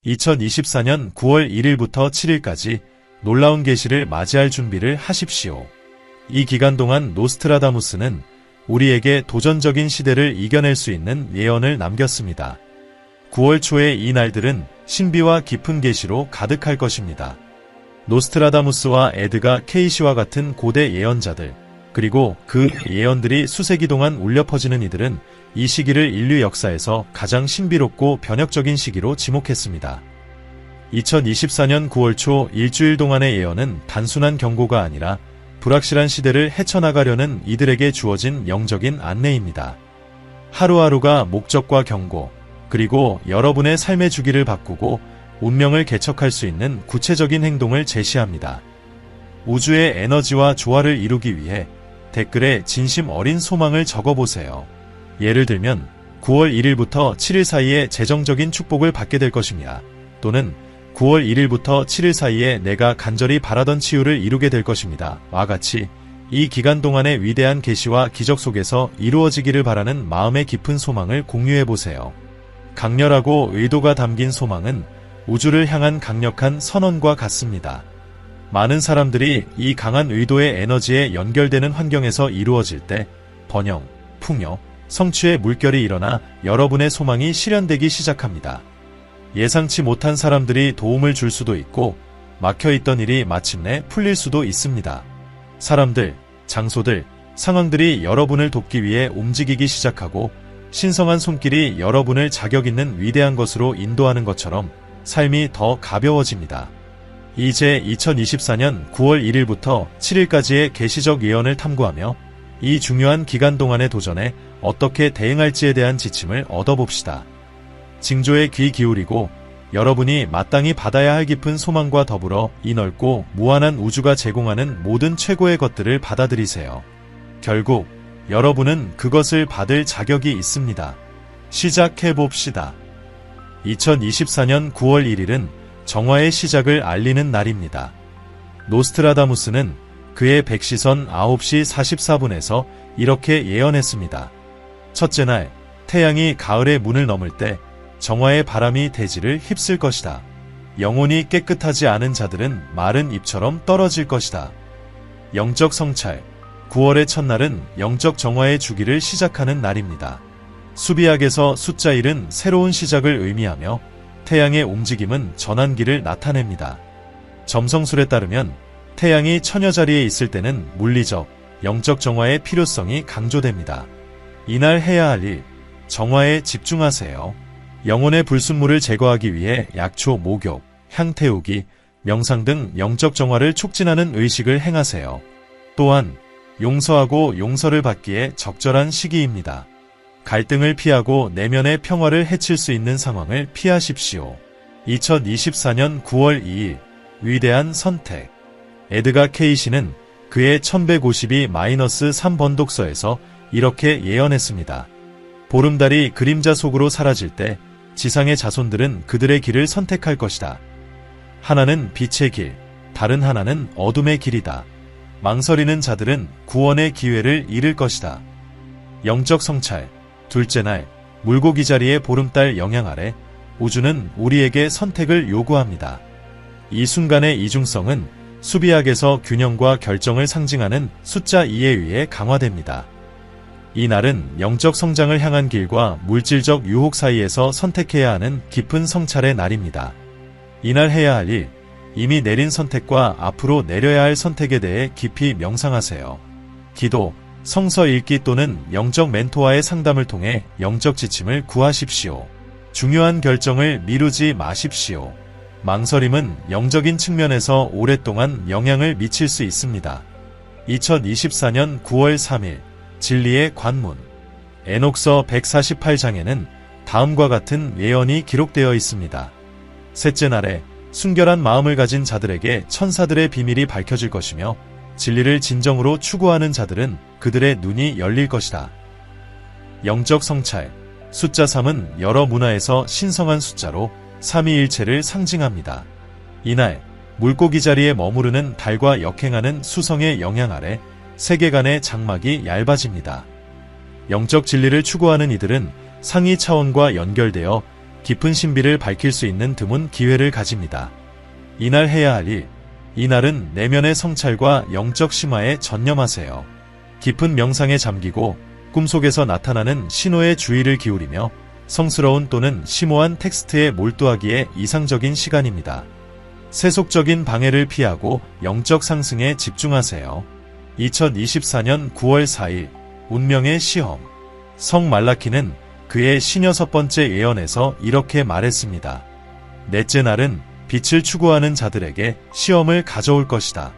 2024년 9월 1일부터 7일까지 놀라운 계시를 맞이할 준비를 하십시오. 이 기간 동안 노스트라다무스는 우리에게 도전적인 시대를 이겨낼 수 있는 예언을 남겼습니다. 9월 초의 이 날들은 신비와 깊은 계시로 가득할 것입니다. 노스트라다무스와 에드가 케이시와 같은 고대 예언자들, 그리고 그 예언들이 수세기 동안 울려 퍼지는 이들은 이 시기를 인류 역사에서 가장 신비롭고 변혁적인 시기로 지목했습니다. 2024년 9월 초 일주일 동안의 예언은 단순한 경고가 아니라 불확실한 시대를 헤쳐나가려는 이들에게 주어진 영적인 안내입니다. 하루하루가 목적과 경고, 그리고 여러분의 삶의 주기를 바꾸고 운명을 개척할 수 있는 구체적인 행동을 제시합니다. 우주의 에너지와 조화를 이루기 위해 댓글에 진심 어린 소망을 적어보세요. 예를 들면 9월 1일부터 7일 사이에 재정적인 축복을 받게 될 것입니다. 또는 9월 1일부터 7일 사이에 내가 간절히 바라던 치유를 이루게 될 것입니다. 와 같이 이 기간 동안의 위대한 계시와 기적 속에서 이루어지기를 바라는 마음의 깊은 소망을 공유해보세요. 강렬하고 의도가 담긴 소망은 우주를 향한 강력한 선언과 같습니다. 많은 사람들이 이 강한 의도의 에너지에 연결되는 환경에서 이루어질 때 번영, 풍요, 성취의 물결이 일어나 여러분의 소망이 실현되기 시작합니다. 예상치 못한 사람들이 도움을 줄 수도 있고 막혀있던 일이 마침내 풀릴 수도 있습니다. 사람들, 장소들, 상황들이 여러분을 돕기 위해 움직이기 시작하고 신성한 손길이 여러분을 자격 있는 위대한 것으로 인도하는 것처럼 삶이 더 가벼워집니다. 이제 2024년 9월 1일부터 7일까지의 계시적 예언을 탐구하며 이 중요한 기간 동안의 도전에 어떻게 대응할지에 대한 지침을 얻어봅시다. 징조에 귀 기울이고 여러분이 마땅히 받아야 할 깊은 소망과 더불어 이 넓고 무한한 우주가 제공하는 모든 최고의 것들을 받아들이세요. 결국 여러분은 그것을 받을 자격이 있습니다. 시작해봅시다. 2024년 9월 1일은 정화의 시작을 알리는 날입니다. 노스트라다무스는 그의 백시선 9시 44분에서 이렇게 예언했습니다. 첫째 날, 태양이 가을의 문을 넘을 때 정화의 바람이 대지를 휩쓸 것이다. 영혼이 깨끗하지 않은 자들은 마른 잎처럼 떨어질 것이다. 영적 성찰, 9월의 첫날은 영적 정화의 주기를 시작하는 날입니다. 수비학에서 숫자 1은 새로운 시작을 의미하며 태양의 움직임은 전환기를 나타냅니다. 점성술에 따르면 태양이 처녀 자리에 있을 때는 물리적, 영적 정화의 필요성이 강조됩니다. 이날 해야 할 일, 정화에 집중하세요. 영혼의 불순물을 제거하기 위해 약초 목욕, 향 태우기, 명상 등 영적 정화를 촉진하는 의식을 행하세요. 또한 용서하고 용서를 받기에 적절한 시기입니다. 갈등을 피하고 내면의 평화를 해칠 수 있는 상황을 피하십시오. 2024년 9월 2일 위대한 선택. 에드가 케이시는 그의 1152-3 번독서에서 이렇게 예언했습니다. 보름달이 그림자 속으로 사라질 때 지상의 자손들은 그들의 길을 선택할 것이다. 하나는 빛의 길, 다른 하나는 어둠의 길이다. 망설이는 자들은 구원의 기회를 잃을 것이다. 영적 성찰. 둘째 날, 물고기 자리의 보름달 영향 아래 우주는 우리에게 선택을 요구합니다. 이 순간의 이중성은 수비학에서 균형과 결정을 상징하는 숫자 2에 의해 강화됩니다. 이 날은 영적 성장을 향한 길과 물질적 유혹 사이에서 선택해야 하는 깊은 성찰의 날입니다. 이날 해야 할 일, 이미 내린 선택과 앞으로 내려야 할 선택에 대해 깊이 명상하세요. 기도, 성서 읽기 또는 영적 멘토와의 상담을 통해 영적 지침을 구하십시오. 중요한 결정을 미루지 마십시오. 망설임은 영적인 측면에서 오랫동안 영향을 미칠 수 있습니다. 2024년 9월 3일 진리의 관문. 에녹서 148장에는 다음과 같은 예언이 기록되어 있습니다. 셋째 날에 순결한 마음을 가진 자들에게 천사들의 비밀이 밝혀질 것이며 진리를 진정으로 추구하는 자들은 그들의 눈이 열릴 것이다. 영적 성찰. 숫자 3은 여러 문화에서 신성한 숫자로 삼위일체를 상징합니다. 이날 물고기 자리에 머무르는 달과 역행하는 수성의 영향 아래 세계관의 장막이 얇아집니다. 영적 진리를 추구하는 이들은 상위 차원과 연결되어 깊은 신비를 밝힐 수 있는 드문 기회를 가집니다. 이날 해야 할 일, 이날은 내면의 성찰과 영적 심화에 전념하세요. 깊은 명상에 잠기고 꿈속에서 나타나는 신호에 주의를 기울이며 성스러운 또는 심오한 텍스트에 몰두하기에 이상적인 시간입니다. 세속적인 방해를 피하고 영적 상승에 집중하세요. 2024년 9월 4일 운명의 시험. 성 말라키는 그의 56번째 예언에서 이렇게 말했습니다. 넷째 날은 빛을 추구하는 자들에게 시험을 가져올 것이다.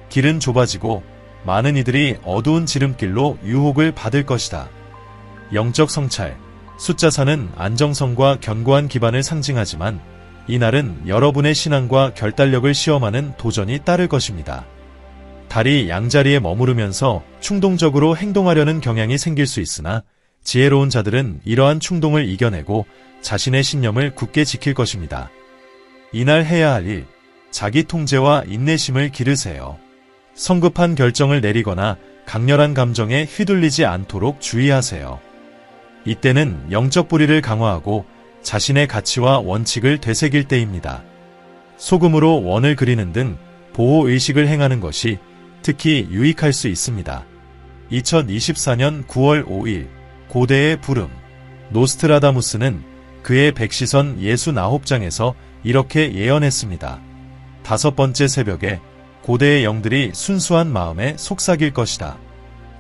길은 좁아지고 많은 이들이 어두운 지름길로 유혹을 받을 것이다. 영적 성찰. 숫자사는 안정성과 견고한 기반을 상징하지만 이날은 여러분의 신앙과 결단력을 시험하는 도전이 따를 것입니다. 달이 양자리에 머무르면서 충동적으로 행동하려는 경향이 생길 수 있으나 지혜로운 자들은 이러한 충동을 이겨내고 자신의 신념을 굳게 지킬 것입니다. 이날 해야 할 일, 자기 통제와 인내심을 기르세요. 성급한 결정을 내리거나 강렬한 감정에 휘둘리지 않도록 주의하세요. 이때는 영적 뿌리를 강화하고 자신의 가치와 원칙을 되새길 때입니다. 소금으로 원을 그리는 등 보호의식을 행하는 것이 특히 유익할 수 있습니다. 2024년 9월 5일 고대의 부름. 노스트라다무스는 그의 백시선 69장에서 이렇게 예언했습니다. 다섯 번째 새벽에 고대의 영들이 순수한 마음에 속삭일 것이다.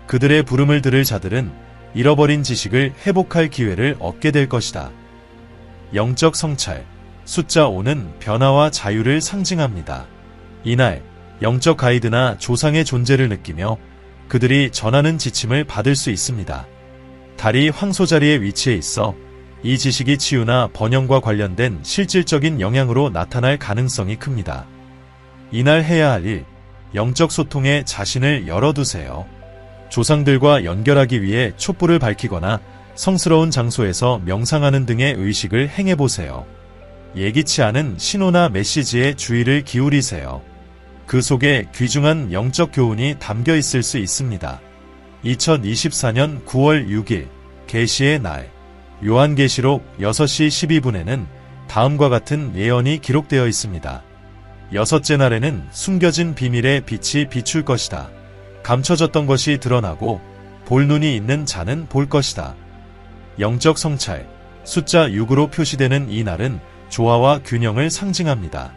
그들의 부름을 들을 자들은 잃어버린 지식을 회복할 기회를 얻게 될 것이다. 영적 성찰. 숫자 5는 변화와 자유를 상징합니다. 이날 영적 가이드나 조상의 존재를 느끼며 그들이 전하는 지침을 받을 수 있습니다. 달이 황소 자리에 위치해 있어 이 지식이 치유나 번영과 관련된 실질적인 영향으로 나타날 가능성이 큽니다. 이날 해야 할 일, 영적 소통에 자신을 열어두세요. 조상들과 연결하기 위해 촛불을 밝히거나 성스러운 장소에서 명상하는 등의 의식을 행해보세요. 예기치 않은 신호나 메시지에 주의를 기울이세요. 그 속에 귀중한 영적 교훈이 담겨 있을 수 있습니다. 2024년 9월 6일 계시의 날. 요한계시록 6시 12분에는 다음과 같은 예언이 기록되어 있습니다. 여섯째 날에는 숨겨진 비밀의 빛이 비출 것이다. 감춰졌던 것이 드러나고 볼 눈이 있는 자는 볼 것이다. 영적 성찰. 숫자 6으로 표시되는 이 날은 조화와 균형을 상징합니다.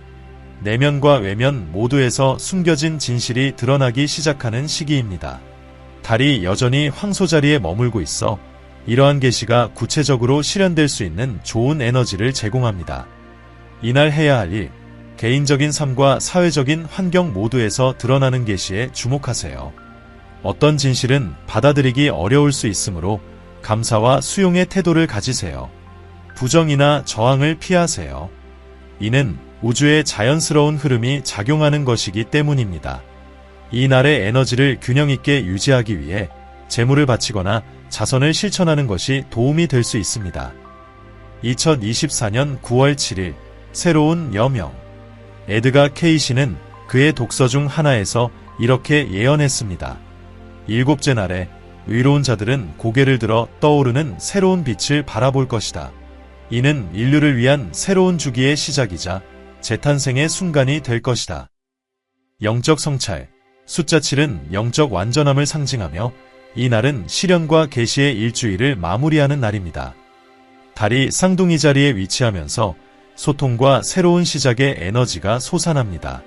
내면과 외면 모두에서 숨겨진 진실이 드러나기 시작하는 시기입니다. 달이 여전히 황소 자리에 머물고 있어 이러한 계시가 구체적으로 실현될 수 있는 좋은 에너지를 제공합니다. 이날 해야 할 일, 개인적인 삶과 사회적인 환경 모두에서 드러나는 계시에 주목하세요. 어떤 진실은 받아들이기 어려울 수 있으므로 감사와 수용의 태도를 가지세요. 부정이나 저항을 피하세요. 이는 우주의 자연스러운 흐름이 작용하는 것이기 때문입니다. 이 날의 에너지를 균형 있게 유지하기 위해 재물을 바치거나 자선을 실천하는 것이 도움이 될 수 있습니다. 2024년 9월 7일 새로운 여명. 에드가 케이시는 그의 독서 중 하나에서 이렇게 예언했습니다. 일곱째 날에 의로운 자들은 고개를 들어 떠오르는 새로운 빛을 바라볼 것이다. 이는 인류를 위한 새로운 주기의 시작이자 재탄생의 순간이 될 것이다. 영적 성찰. 숫자 7은 영적 완전함을 상징하며 이 날은 실현과 계시의 일주일을 마무리하는 날입니다. 달이 쌍둥이 자리에 위치하면서 소통과 새로운 시작의 에너지가 솟아납니다.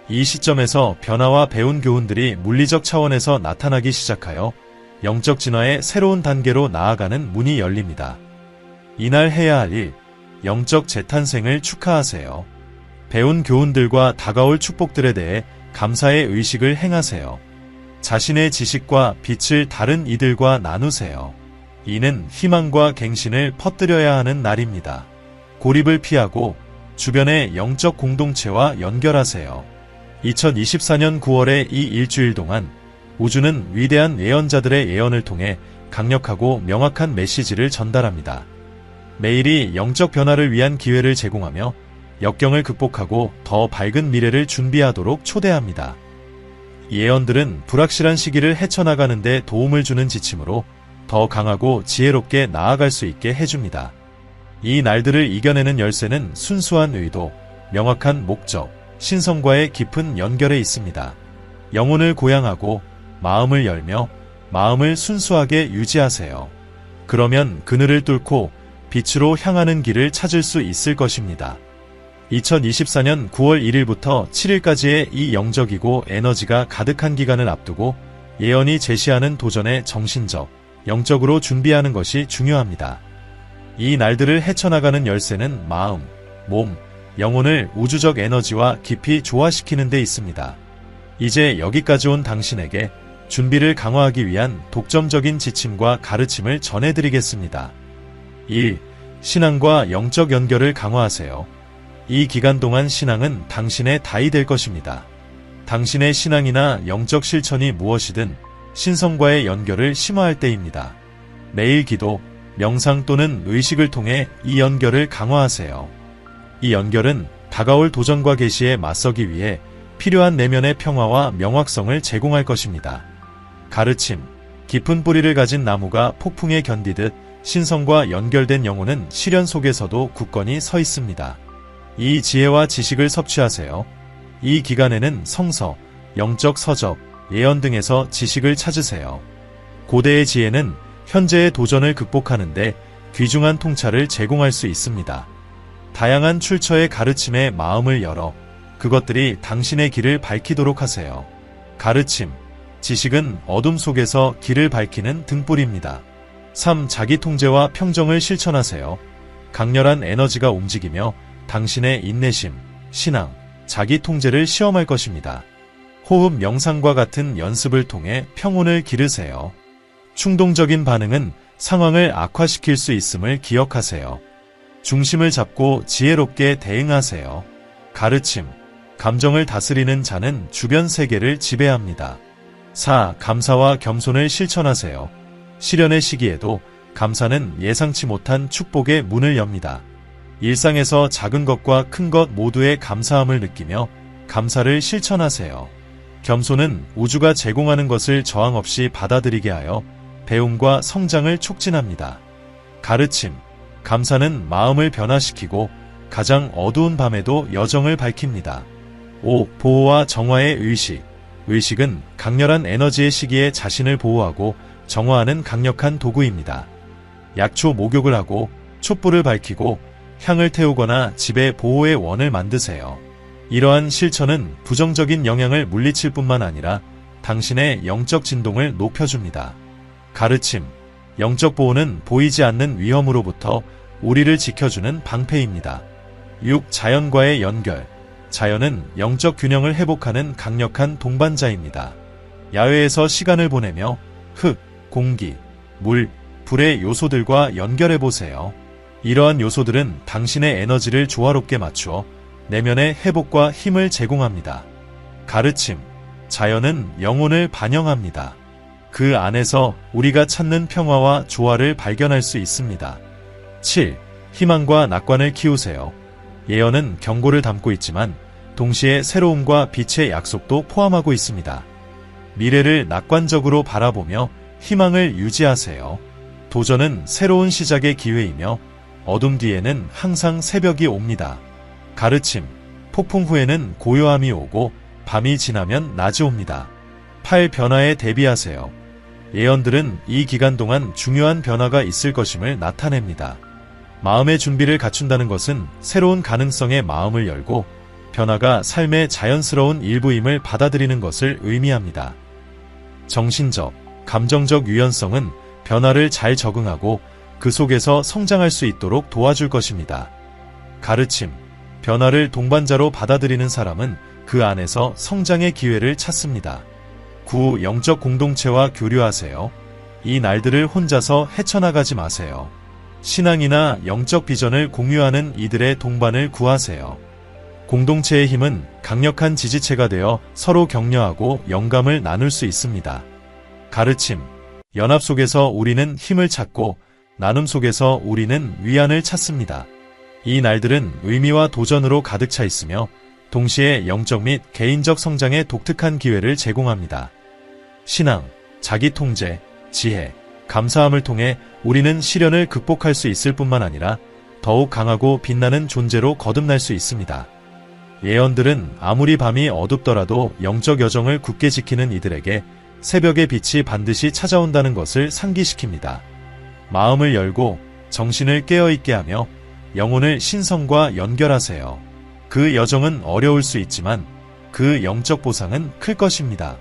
이 시점에서 변화와 배운 교훈들이 물리적 차원에서 나타나기 시작하여 영적 진화의 새로운 단계로 나아가는 문이 열립니다. 이날 해야 할 일, 영적 재탄생을 축하하세요. 배운 교훈들과 다가올 축복들에 대해 감사의 의식을 행하세요. 자신의 지식과 빛을 다른 이들과 나누세요. 이는 희망과 갱신을 퍼뜨려야 하는 날입니다. 고립을 피하고 주변의 영적 공동체와 연결하세요. 2024년 9월의 이 일주일 동안 우주는 위대한 예언자들의 예언을 통해 강력하고 명확한 메시지를 전달합니다. 매일이 영적 변화를 위한 기회를 제공하며 역경을 극복하고 더 밝은 미래를 준비하도록 초대합니다. 예언들은 불확실한 시기를 헤쳐나가는 데 도움을 주는 지침으로 더 강하고 지혜롭게 나아갈 수 있게 해줍니다. 이 날들을 이겨내는 열쇠는 순수한 의도, 명확한 목적, 신성과의 깊은 연결에 있습니다. 영혼을 고양하고 마음을 열며 마음을 순수하게 유지하세요. 그러면 그늘을 뚫고 빛으로 향하는 길을 찾을 수 있을 것입니다. 2024년 9월 1일부터 7일까지의 이 영적이고 에너지가 가득한 기간을 앞두고 예언이 제시하는 도전에 정신적, 영적으로 준비하는 것이 중요합니다. 이 날들을 헤쳐나가는 열쇠는 마음, 몸, 영혼을 우주적 에너지와 깊이 조화시키는 데 있습니다. 이제 여기까지 온 당신에게 준비를 강화하기 위한 독점적인 지침과 가르침을 전해드리겠습니다. 1. 신앙과 영적 연결을 강화하세요. 이 기간 동안 신앙은 당신의 다이 될 것입니다. 당신의 신앙이나 영적 실천이 무엇이든 신성과의 연결을 심화할 때입니다. 매일 기도, 명상 또는 의식을 통해 이 연결을 강화하세요. 이 연결은 다가올 도전과 계시에 맞서기 위해 필요한 내면의 평화와 명확성을 제공할 것입니다. 가르침, 깊은 뿌리를 가진 나무가 폭풍에 견디듯 신성과 연결된 영혼은 시련 속에서도 굳건히 서 있습니다. 이 지혜와 지식을 섭취하세요. 이 기간에는 성서, 영적 서적, 예언 등에서 지식을 찾으세요. 고대의 지혜는 현재의 도전을 극복하는데 귀중한 통찰을 제공할 수 있습니다. 다양한 출처의 가르침에 마음을 열어 그것들이 당신의 길을 밝히도록 하세요. 가르침, 지식은 어둠 속에서 길을 밝히는 등불입니다. 3. 자기 통제와 평정을 실천하세요. 강렬한 에너지가 움직이며 당신의 인내심, 신앙, 자기 통제를 시험할 것입니다. 호흡 명상과 같은 연습을 통해 평온을 기르세요. 충동적인 반응은 상황을 악화시킬 수 있음을 기억하세요. 중심을 잡고 지혜롭게 대응하세요. 가르침, 감정을 다스리는 자는 주변 세계를 지배합니다. 4. 감사와 겸손을 실천하세요. 시련의 시기에도 감사는 예상치 못한 축복의 문을 엽니다. 일상에서 작은 것과 큰 것 모두에 감사함을 느끼며 감사를 실천하세요. 겸손은 우주가 제공하는 것을 저항 없이 받아들이게 하여 배움과 성장을 촉진합니다. 가르침, 감사는 마음을 변화시키고 가장 어두운 밤에도 여정을 밝힙니다. 5. 보호와 정화의 의식. 의식은 강렬한 에너지의 시기에 자신을 보호하고 정화하는 강력한 도구입니다. 약초 목욕을 하고 촛불을 밝히고 향을 태우거나 집에 보호의 원을 만드세요. 이러한 실천은 부정적인 영향을 물리칠 뿐만 아니라 당신의 영적 진동을 높여줍니다. 가르침, 영적 보호는 보이지 않는 위험으로부터 우리를 지켜주는 방패입니다. 6. 자연과의 연결. 자연은 영적 균형을 회복하는 강력한 동반자입니다. 야외에서 시간을 보내며 흙, 공기, 물, 불의 요소들과 연결해보세요. 이러한 요소들은 당신의 에너지를 조화롭게 맞추어 내면의 회복과 힘을 제공합니다. 가르침, 자연은 영혼을 반영합니다. 그 안에서 우리가 찾는 평화와 조화를 발견할 수 있습니다. 7. 희망과 낙관을 키우세요. 예언은 경고를 담고 있지만 동시에 새로움과 빛의 약속도 포함하고 있습니다. 미래를 낙관적으로 바라보며 희망을 유지하세요. 도전은 새로운 시작의 기회이며 어둠 뒤에는 항상 새벽이 옵니다. 가르침, 폭풍 후에는 고요함이 오고 밤이 지나면 낮이 옵니다. 8. 변화에 대비하세요. 예언들은 이 기간 동안 중요한 변화가 있을 것임을 나타냅니다. 마음의 준비를 갖춘다는 것은 새로운 가능성에 마음을 열고 변화가 삶의 자연스러운 일부임을 받아들이는 것을 의미합니다. 정신적, 감정적 유연성은 변화를 잘 적응하고 그 속에서 성장할 수 있도록 도와줄 것입니다. 가르침, 변화를 동반자로 받아들이는 사람은 그 안에서 성장의 기회를 찾습니다. 9. 영적 공동체와 교류하세요. 이 날들을 혼자서 헤쳐나가지 마세요. 신앙이나 영적 비전을 공유하는 이들의 동반을 구하세요. 공동체의 힘은 강력한 지지체가 되어 서로 격려하고 영감을 나눌 수 있습니다. 가르침, 연합 속에서 우리는 힘을 찾고 나눔 속에서 우리는 위안을 찾습니다. 이 날들은 의미와 도전으로 가득 차 있으며 동시에 영적 및 개인적 성장의 독특한 기회를 제공합니다. 신앙, 자기 통제, 지혜, 감사함을 통해 우리는 시련을 극복할 수 있을 뿐만 아니라 더욱 강하고 빛나는 존재로 거듭날 수 있습니다. 예언들은 아무리 밤이 어둡더라도 영적 여정을 굳게 지키는 이들에게 새벽의 빛이 반드시 찾아온다는 것을 상기시킵니다. 마음을 열고 정신을 깨어있게 하며 영혼을 신성과 연결하세요. 그 여정은 어려울 수 있지만 그 영적 보상은 클 것입니다.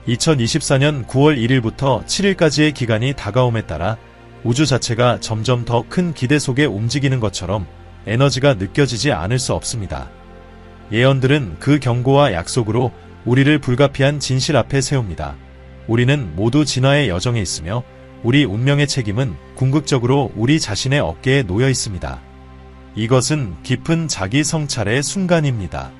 2024년 9월 1일부터 7일까지의 기간이 다가옴에 따라 우주 자체가 점점 더 큰 기대 속에 움직이는 것처럼 에너지가 느껴지지 않을 수 없습니다. 예언들은 그 경고와 약속으로 우리를 불가피한 진실 앞에 세웁니다. 우리는 모두 진화의 여정에 있으며 우리 운명의 책임은 궁극적으로 우리 자신의 어깨에 놓여 있습니다. 이것은 깊은 자기 성찰의 순간입니다.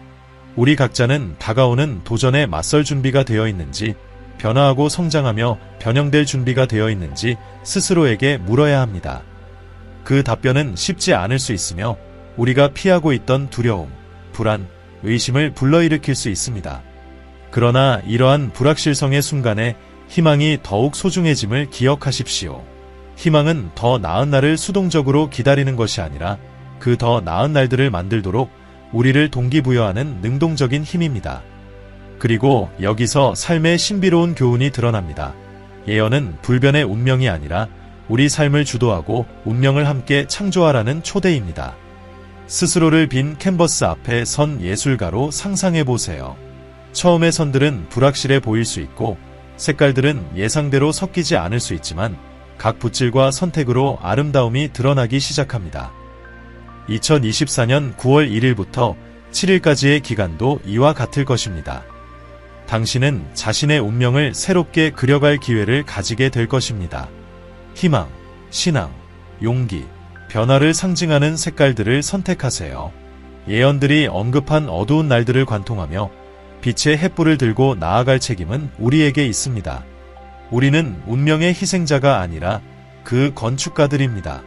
우리 각자는 다가오는 도전에 맞설 준비가 되어 있는지, 변화하고 성장하며 변형될 준비가 되어 있는지 스스로에게 물어야 합니다. 그 답변은 쉽지 않을 수 있으며 우리가 피하고 있던 두려움, 불안, 의심을 불러일으킬 수 있습니다. 그러나 이러한 불확실성의 순간에 희망이 더욱 소중해짐을 기억하십시오. 희망은 더 나은 날을 수동적으로 기다리는 것이 아니라 그 더 나은 날들을 만들도록 우리를 동기부여하는 능동적인 힘입니다. 그리고 여기서 삶의 신비로운 교훈이 드러납니다. 예언은 불변의 운명이 아니라 우리 삶을 주도하고 운명을 함께 창조하라는 초대입니다. 스스로를 빈 캔버스 앞에 선 예술가로 상상해보세요. 처음의 선들은 불확실해 보일 수 있고 색깔들은 예상대로 섞이지 않을 수 있지만 각 붓질과 선택으로 아름다움이 드러나기 시작합니다. 2024년 9월 1일부터 7일까지의 기간도 이와 같을 것입니다. 당신은 자신의 운명을 새롭게 그려갈 기회를 가지게 될 것입니다. 희망, 신앙, 용기, 변화를 상징하는 색깔들을 선택하세요. 예언들이 언급한 어두운 날들을 관통하며 빛의 횃불을 들고 나아갈 책임은 우리에게 있습니다. 우리는 운명의 희생자가 아니라 그 건축가들입니다.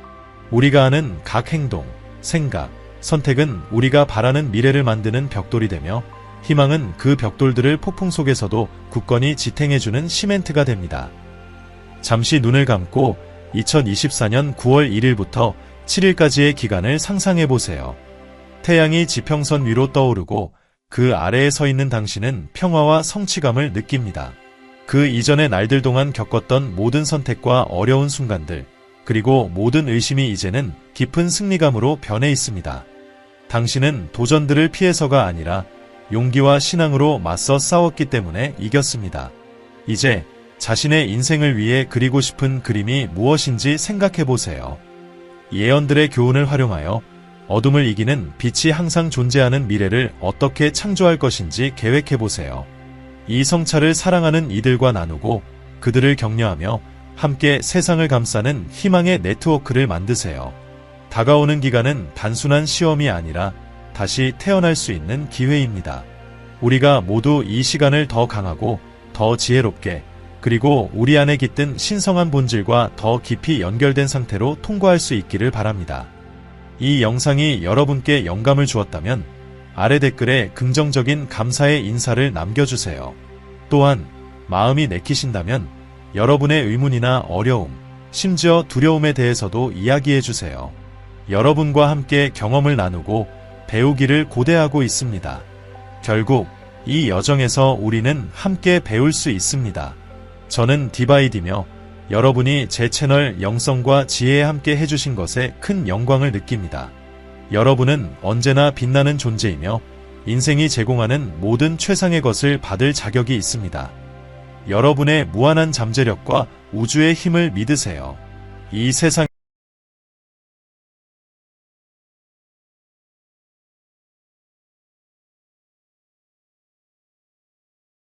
우리가 하는 각 행동, 생각, 선택은 우리가 바라는 미래를 만드는 벽돌이 되며 희망은 그 벽돌들을 폭풍 속에서도 굳건히 지탱해주는 시멘트가 됩니다. 잠시 눈을 감고 2024년 9월 1일부터 7일까지의 기간을 상상해보세요. 태양이 지평선 위로 떠오르고 그 아래에 서 있는 당신은 평화와 성취감을 느낍니다. 그 이전의 날들 동안 겪었던 모든 선택과 어려운 순간들, 그리고 모든 의심이 이제는 깊은 승리감으로 변해 있습니다. 당신은 도전들을 피해서가 아니라 용기와 신앙으로 맞서 싸웠기 때문에 이겼습니다. 이제 자신의 인생을 위해 그리고 싶은 그림이 무엇인지 생각해보세요. 예언들의 교훈을 활용하여 어둠을 이기는 빛이 항상 존재하는 미래를 어떻게 창조할 것인지 계획해보세요. 이 성찰을 사랑하는 이들과 나누고 그들을 격려하며 함께 세상을 감싸는 희망의 네트워크를 만드세요. 다가오는 기간은 단순한 시험이 아니라 다시 태어날 수 있는 기회입니다. 우리가 모두 이 시간을 더 강하고 더 지혜롭게 그리고 우리 안에 깃든 신성한 본질과 더 깊이 연결된 상태로 통과할 수 있기를 바랍니다. 이 영상이 여러분께 영감을 주었다면 아래 댓글에 긍정적인 감사의 인사를 남겨주세요. 또한 마음이 내키신다면 여러분의 의문이나 어려움, 심지어 두려움에 대해서도 이야기해주세요. 여러분과 함께 경험을 나누고 배우기를 고대하고 있습니다. 결국 이 여정에서 우리는 함께 배울 수 있습니다. 저는 디바이디며 여러분이 제 채널 영성과 지혜에 함께 해주신 것에 큰 영광을 느낍니다. 여러분은 언제나 빛나는 존재이며 인생이 제공하는 모든 최상의 것을 받을 자격이 있습니다. 여러분의 무한한 잠재력과 우주의 힘을 믿으세요. 이 세상